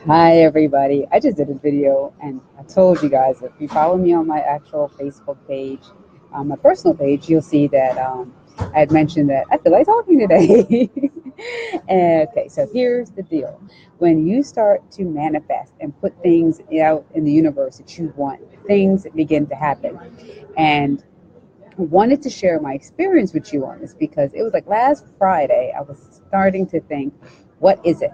Hi everybody. I just did a video and I told you guys if you follow me on my actual Facebook page, my personal page, you'll see that I had mentioned that I feel like talking today. Okay, so here's the deal. When you start to manifest and put things out in the universe that you want, things begin to happen. And I wanted to share my experience with you on this because it was like last Friday, I was starting to think, what is it?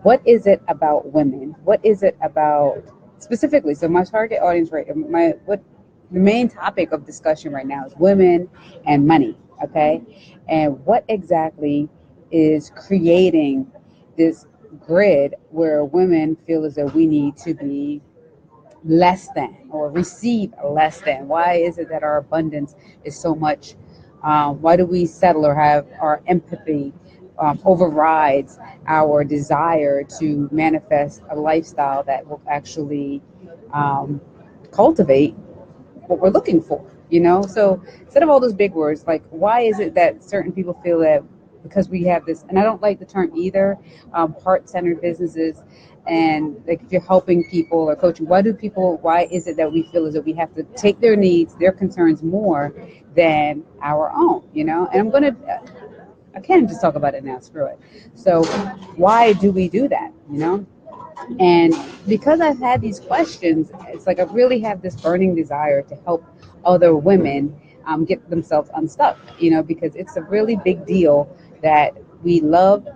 What is it about women? What is it about specifically? So my target audience, right? What the main topic of discussion right now is women and money. Okay, and what exactly is creating this grid where women feel as though we need to be less than or receive less than? Why is it that our abundance is so much? Why do we settle or have our empathy overrides our desire to manifest a lifestyle that will actually um, cultivate what we're looking for, So instead of all those big words, like why is it that certain people feel that because we have this, and I don't like the term either, heart-centered businesses, and like if you're helping people or coaching, why is it that we feel as though we have to take their needs, their concerns more than our own, And I can't just talk about it now, screw it. So why do we do that? And because I've had these questions, it's like I really have this burning desire to help other women get themselves unstuck, because it's a really big deal that we love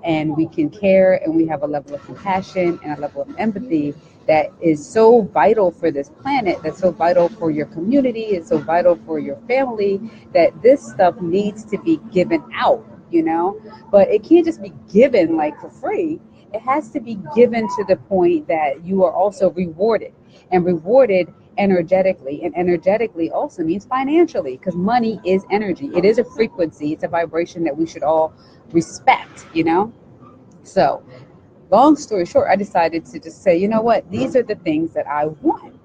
and we can care and we have a level of compassion and a level of empathy that is so vital for this planet, that's so vital for your community, it's so vital for your family, that this stuff needs to be given out. But it can't just be given like for free. It has to be given to the point that you are also rewarded, and rewarded energetically, and energetically also means financially, because money is energy. It is a frequency, it's a vibration that we should all respect. So long story short, I decided to just say, you know what, these are the things that I want.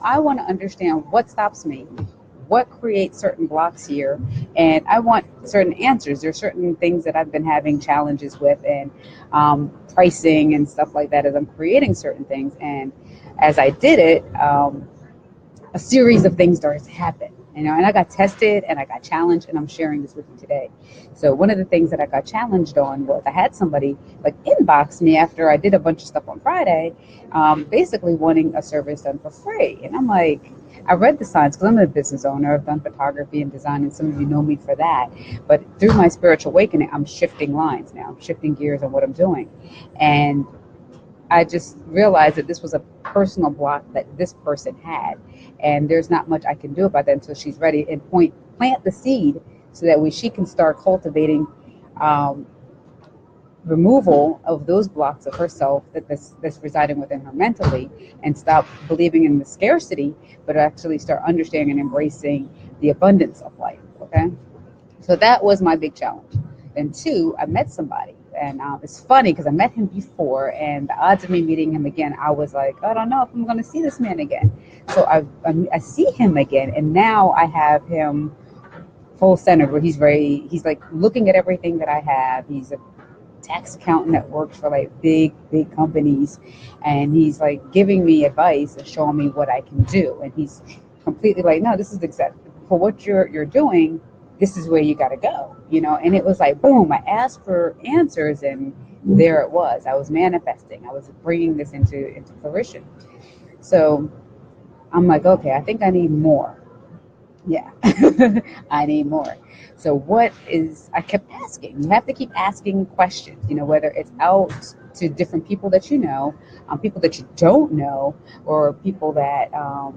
I want to understand what stops me, what creates certain blocks here, and I want certain answers. There's certain things that I've been having challenges with, and pricing and stuff like that as I'm creating certain things. And as I did it, a series of things started to happen. And I got tested and I got challenged, and I'm sharing this with you today. So one of the things that I got challenged on was I had somebody like inbox me after I did a bunch of stuff on Friday, basically wanting a service done for free. And I'm like, I read the signs because I'm a business owner. I've done photography and design, and some of you know me for that. But through my spiritual awakening, I'm shifting lines now. I'm shifting gears on what I'm doing. And I just realized that this was a personal block that this person had, and there's not much I can do about that until she's ready and plant the seed so that she can start cultivating um, removal of those blocks of herself that's residing within her mentally, and stop believing in the scarcity, but actually start understanding and embracing the abundance of life. Okay. So that was my big challenge. And two, I met somebody. And it's funny because I met him before, and the odds of me meeting him again, I was like, I don't know if I'm going to see this man again. So I see him again, and now I have him full centered, where he's like looking at everything that I have. He's a tax accountant that works for like big companies, and he's like giving me advice and showing me what I can do. And he's completely like, no, this is exactly for what you're doing. This is where you got to go. And it was like, boom, I asked for answers, and there it was. I was manifesting. I was bringing this into fruition. So I'm like, okay, I think I need more. Yeah, I need more. So I kept asking. You have to keep asking questions, whether it's out to different people that people that you don't know, or people that,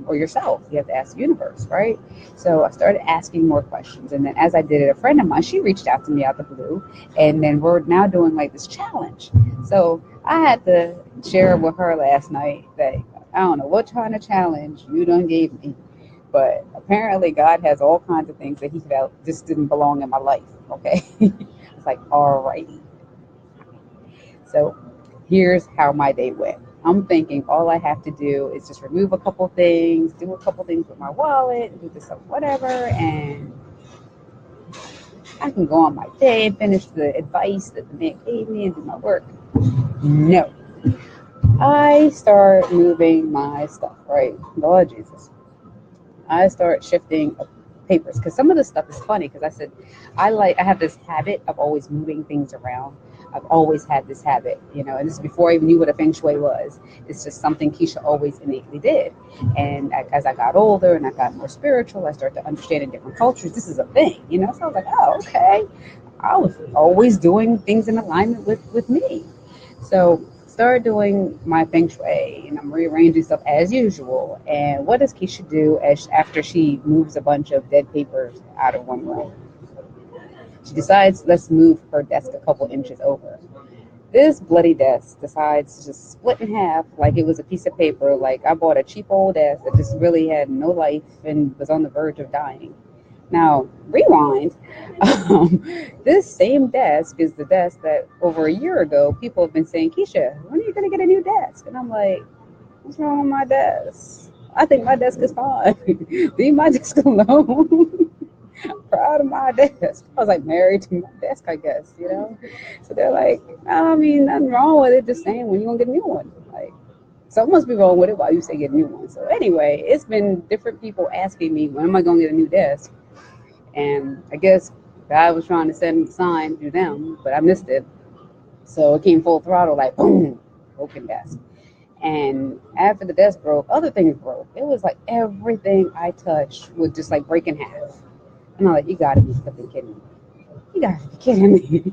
or yourself. You have to ask the universe, right? So I started asking more questions. And then as I did it, a friend of mine, she reached out to me out the blue. And then we're now doing like this challenge. So I had to share with her last night that I don't know what kind of challenge you done gave me, but apparently God has all kinds of things that he felt just didn't belong in my life. Okay. It's like, alrighty. So here's how my day went. I'm thinking all I have to do is just remove a couple things, do a couple things with my wallet, do this stuff, whatever, and I can go on my day and finish the advice that the man gave me and do my work. No. I start moving my stuff, right? Lord Jesus. I start shifting papers because some of the stuff is funny because I said I have this habit of always moving things around. I've always had this habit, and this is before I even knew what a feng shui was. It's just something Keisha always innately did. And as I got older and I got more spiritual, I started to understand in different cultures this is a thing, So I was like, oh, okay. I was always doing things in alignment with me. So started doing my feng shui and I'm rearranging stuff as usual. And what does Keisha do after she moves a bunch of dead papers out of one room? She decides, let's move her desk a couple inches over. This bloody desk decides to just split in half like it was a piece of paper. Like I bought a cheap old desk that just really had no life and was on the verge of dying. Now, rewind. Um, this same desk is the desk that over a year ago people have been saying, Keisha, when are you going to get a new desk? And I'm like, what's wrong with my desk? I think my desk is fine. Leave my desk alone. Proud of my desk. I was like married to my desk, I guess. So they're like, I mean, nothing wrong with it. Just saying, when you gonna get a new one? Like, something must be wrong with it while you say get a new one. So anyway, it's been different people asking me, when am I gonna get a new desk? And I guess God was trying to send a sign to them, but I missed it. So it came full throttle, like boom, broken desk. And after the desk broke, other things broke. It was like everything I touched would just like break in half. And I'm like, you gotta be flipping kidding me. You gotta be kidding me.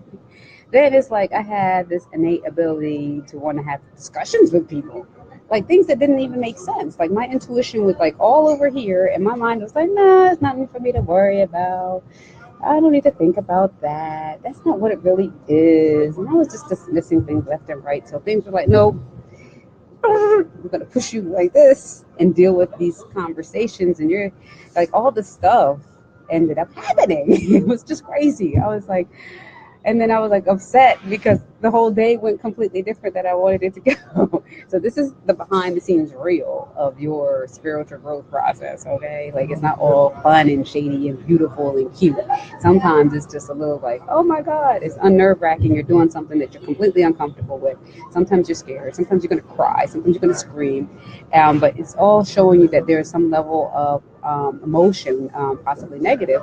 Then it's like I had this innate ability to want to have discussions with people. Like things that didn't even make sense. Like my intuition was like all over here, and my mind was like, nah, it's nothing for me to worry about. I don't need to think about that. That's not what it really is. And I was just dismissing things left and right. So things were like, no, we're gonna push you like this and deal with these conversations. And you're like, all this stuff ended up happening. It was just crazy. I was like, and then I was like upset because the whole day went completely different than I wanted it to go. So this is the behind the scenes reel of your spiritual growth process, okay? Like it's not all fun and shady and beautiful and cute. Sometimes it's just a little like, oh my God, it's unnerve wracking. You're doing something that you're completely uncomfortable with. Sometimes you're scared. Sometimes you're going to cry. Sometimes you're going to scream. But it's all showing you that there's some level of emotion, possibly negative,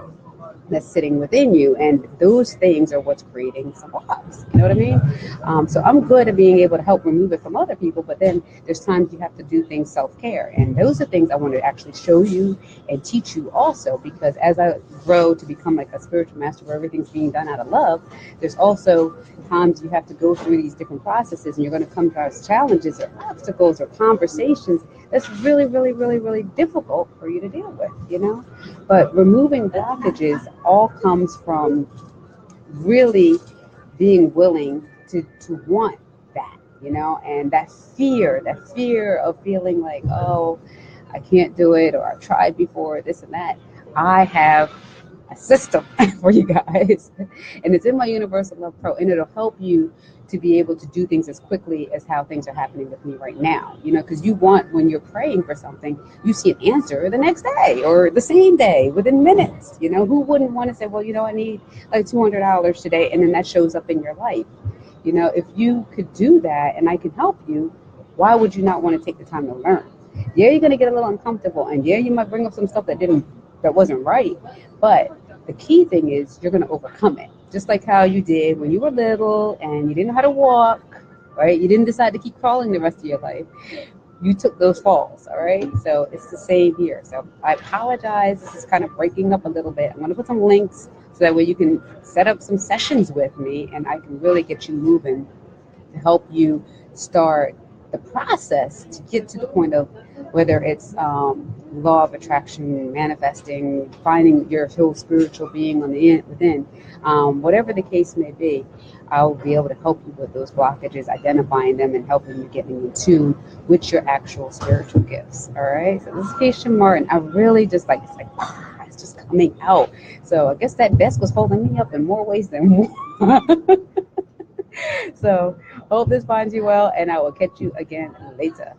that's sitting within you, and those things are what's creating some blocks. You know what I mean? So I'm good at being able to help remove it from other people, but then there's times you have to do things self-care, and those are things I want to actually show you and teach you also, because as I grow to become like a spiritual master where everything's being done out of love, there's also times you have to go through these different processes, and you're going to come across challenges or obstacles or conversations that's really, really, really, really difficult for you to deal with. But removing blockages all comes from really being willing to want that, and that fear of feeling like, oh, I can't do it, or I've tried before, this and that. I have a system for you guys, and it's in my Universal Love Pro, and it'll help you to be able to do things as quickly as how things are happening with me right now. Because you want, when you're praying for something, you see an answer the next day or the same day within minutes. Who wouldn't want to say, well, I need like $200 today, and then that shows up in your life. If you could do that and I can help you, why would you not want to take the time to learn? Yeah, you're going to get a little uncomfortable, and yeah, you might bring up some stuff that wasn't right, but the key thing is you're going to overcome it. Just like how you did when you were little and you didn't know how to walk, right? You didn't decide to keep crawling the rest of your life. You took those falls, all right? So it's the same here. So I apologize. This is kind of breaking up a little bit. I'm going to put some links so that way you can set up some sessions with me and I can really get you moving to help you start the process to get to the point of whether it's law of attraction, manifesting, finding your whole spiritual being on the within, whatever the case may be. I'll be able to help you with those blockages, identifying them and helping you getting in tune with your actual spiritual gifts. All right. So this is Keshia Martin. I really just it's just coming out. So I guess that desk was holding me up in more ways than one. So hope this finds you well, and I will catch you again later.